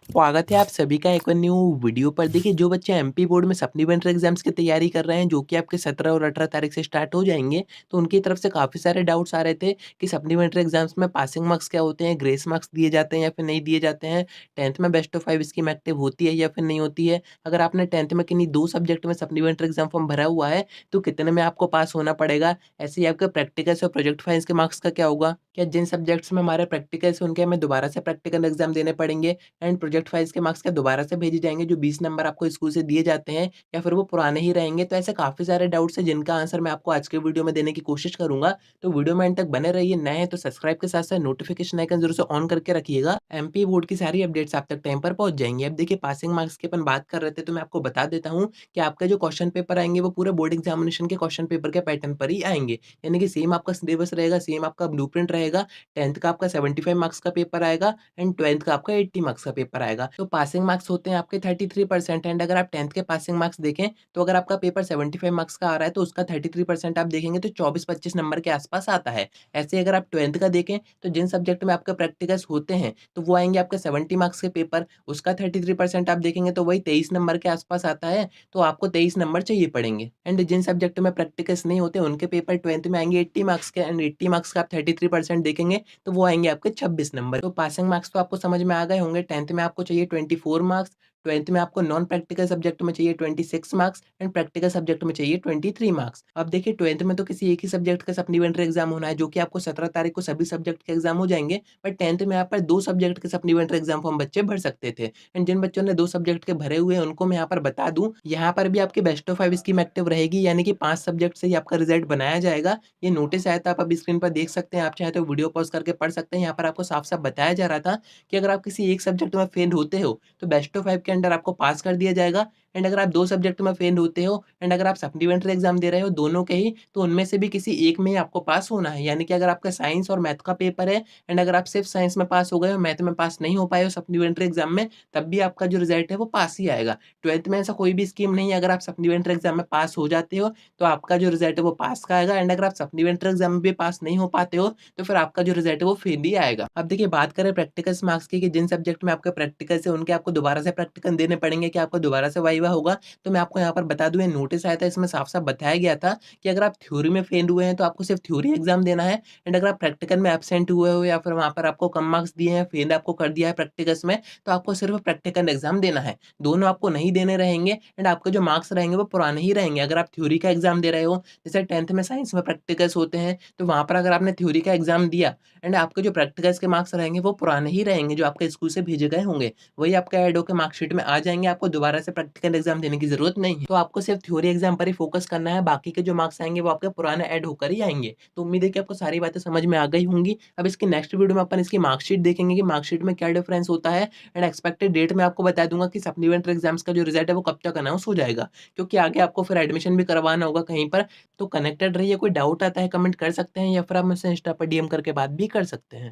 स्वागत है आप सभी का एक और न्यू वीडियो पर। देखिए, जो बच्चे एमपी बोर्ड में सप्लीमेंट्री एग्जाम्स की तैयारी कर रहे हैं, जो कि आपके 17 और 18 तारीख से स्टार्ट हो जाएंगे, तो उनकी तरफ से काफ़ी सारे डाउट्स आ रहे थे कि सप्लीमेंट्री एग्जाम्स में पासिंग मार्क्स क्या होते हैं, ग्रेस मार्क्स दिए जाते हैं या फिर नहीं दिए जाते हैं, 10th में बेस्ट ऑफ 5 स्कीम एक्टिव होती है या फिर नहीं होती है, अगर आपने 10th में किन्हीं 2 सब्जेक्ट में सप्लीमेंट्री एग्जाम फॉर्म भरा हुआ है, तो कितने में आपको पास होना पड़ेगा। ऐसे ही आपके प्रैक्टिकल्स और प्रोजेक्ट फाइल्स के मार्क्स का क्या होगा, क्या जिन सब्जेक्ट्स में हमारे प्रैक्टिकल्स उनके हमें दोबारा से प्रैक्टिकल एग्जाम देने पड़ेंगे एंड प्रोजेक्ट फाइल्स के मार्क्स क्या दोबारा से भेजे जाएँगे, जो 20 नंबर आपको स्कूल से दिए जाते हैं, या फिर वो पुराने ही रहेंगे? तो ऐसे काफ़ी सारे डाउट्स हैं जिनका आंसर मैं आपको आज के वीडियो में देने की कोशिश करूँगा। तो वीडियो में एंड तक बने रहिए। नए हैं तो सब्सक्राइब के साथ-साथ नोटिफिकेशन आइकन ज़रूर से ऑन करके रखिएगा। एमपी बोर्ड की सारी अपडेट्स आप तक टाइम पर पहुँच जाएँगी। अब देखिए, पासिंग मार्क्स की अपन बात कर रहे थे, तो मैं आपको बता देता हूँ कि आपका जो क्वेश्चन पेपर आएँगे वो पूरे बोर्ड एग्जामिनेशन के क्वेश्चन पेपर के पैटर्न पर ही आएँगे। यानी कि सेम आपका सिलेबस रहेगा, सेम आपका ब्लूप्रिंट रहेगा। 10th का आपका 75 मार्क्स का पेपर आएगा एंड 12th का आपका 80 मार्क्स का पेपर आएगा। तो पासिंग मार्क्स होते हैं आपके 33% एंड अगर आप 10th के पासिंग मार्क्स देखें, तो अगर आपका पेपर 75 मार्क्स का आ रहा है, तो उसका 33% आप देखेंगे तो 24-25 नंबर के आसपास आता है। ऐसे ही अगर आप 12th का देखें, तो जिन सब्जेक्ट में आपके प्रैक्टिकल्स होते हैं, तो वो आएँगे आपके 70 मार्क्स के पेपर, उसका 33% आप देखेंगे तो वही 23 नंबर के आसपास आता है, तो आपको 23 नंबर चाहिए पड़ेंगे। एंड जिन सब्जेक्ट में प्रैक्टिकल्स नहीं होते, उनके पेपर 12th में आएँगे 80 मार्क्स के एंड 80 मार्क्स का आप 33% देखेंगे, तो वो आएँगे आपके 26 नंबर। तो पासिंग मार्क्स तो आपको समझ में आ गए होंगे। 10th में आपको चाहिए 24 मार्क्स, 12th में आपको नॉन प्रैक्टिकल सब्जेक्ट में चाहिए 26 मार्क्स एंड प्रैक्टिकल सब्जेक्ट में चाहिए 23 मार्क्स। अब देखिए, 12th में तो किसी एक ही सब्जेक्ट का सप्लीमेंट्री एग्जाम होना है, जो कि आपको 17 तारीख को सभी सब्जेक्ट के एग्जाम हो जाएँगे। बट 10th में यहाँ पर 2 सब्जेक्ट के सप्लीमेंट्री एग्जाम फॉर्म बच्चे भर सकते थे। एंड जिन बच्चों ने 2 सब्जेक्ट के भरे हुए हैं, उनको मैं यहाँ पर बता दूँ, यहाँ पर भी आपकी बेस्ट ऑफ 5 स्कीम एक्टिव रहेगी, यानी कि 5 सब्जेक्ट से ही आपका रिजल्ट बनाया जाएगा। ये नोटिस आया था, आप अभी स्क्रीन पर देख सकते हैं, आप चाहें तो वीडियो पॉज़ करके पढ़ सकते हैं। यहाँ पर आपको साफ-साफ बताया जा रहा था कि अगर आप किसी एक सब्जेक्ट में फेल होते हो, तो बेस्ट ऑफ 5 के अंडर आपको पास कर दिया जाएगा। एंड अगर आप 2 सब्जेक्ट में फेल होते हो एंड अगर आप सप्लीमेंट्री एग्ज़ाम दे रहे हो दोनों के ही, तो उनमें से भी किसी एक में ही आपको पास होना है। यानी कि अगर आपका साइंस और मैथ का पेपर है एंड अगर आप सिर्फ़ साइंस में पास हो गए हो, मैथ में पास नहीं हो पाए हो सप्लीमेंट्री एग्ज़ाम में, तब भी आपका जो रिज़ल्ट है वो पास ही आएगा। 12th में ऐसा कोई भी स्कीम नहीं है, अगर आप सप्लीमेंट्री एग्ज़ाम में पास हो जाते हो, तो आपका जो रिज़ल्ट है वो पास का आएगा एंड अगर आप सप्लीमेंट्री एग्ज़ाम में भी पास नहीं हो पाते हो, तो फिर आपका जो रिज़ल्ट है वो फेल ही आएगा। अब देखिए, बात करें प्रैक्टिकल्स मार्क्स की, कि जिन सब्जेक्ट में आपके प्रैक्टिकल्स है, उनके आपको दोबारा से प्रैक्टिकल देने पड़ेंगे, कि आपको दोबारा से वाइवा होगा। तो मैं आपको यहाँ पर बता दूँ, ये नोटिस आया था, इसमें साफ-साफ बताया गया था कि अगर आप थ्योरी में फेल हुए हैं, तो आपको सिर्फ थ्योरी एग्ज़ाम देना है एंड अगर आप प्रैक्टिकल में एब्सेंट हुए हो या फिर वहाँ पर आपको कम मार्क्स दिए हैं, फेल आपको कर दिया है प्रैक्टिकल्स में, तो आपको सिर्फ प्रैक्टिकल एग्ज़ाम देना है। दोनों आपको नहीं देने रहेंगे एंड आपके जो मार्क्स रहेंगे वो पुराने ही रहेंगे। अगर आप थ्योरी का एग्ज़ाम दे रहे हो, जैसे 10th में साइंस में प्रैक्टिकल्स होते हैं, तो वहाँ पर अगर आपने थ्योरी का एग्ज़ाम दिया एंड आपके जो प्रैक्टिकल्स के मार्क्स रहेंगे वो पुराने ही रहेंगे, जो आपके स्कूल से भेजे गए होंगे। वही आपका ऐड होके मार्कशीट में आ जाएँगे, आपको दोबारा से प्रैक्टिकल एग्ज़ाम देने की ज़रूरत नहीं है। तो आपको सिर्फ थ्योरी एग्ज़ाम पर ही फ़ोकस करना है, बाकी के जो मार्क्स आएँगे वो आपके पुराने ऐड होकर ही आएँगे। तो उम्मीद है कि आपको सारी बातें समझ में आ गई होंगी। अब इसकी नेक्स्ट वीडियो में अपन इसकी मार्कशीट देखेंगे कि मार्कशीट में क्या डिफरेंस होता है एंड एक्सपेक्टेड डेट मैं आपको बता दूँगा कि सप्लीमेंट्री एग्ज़ाम्स का जो रिज़ल्ट है वो कब तक अनाउंस हो जाएगा। क्योंकि आगे आपको फिर एडमिशन भी करवाना होगा कहीं पर। तो कनेक्टेड रहिए, कोई डाउट आता है कमेंट कर सकते हैं या फिर आप मुझसे इंस्टा पर डीएम करके बात भी कर सकते हैं।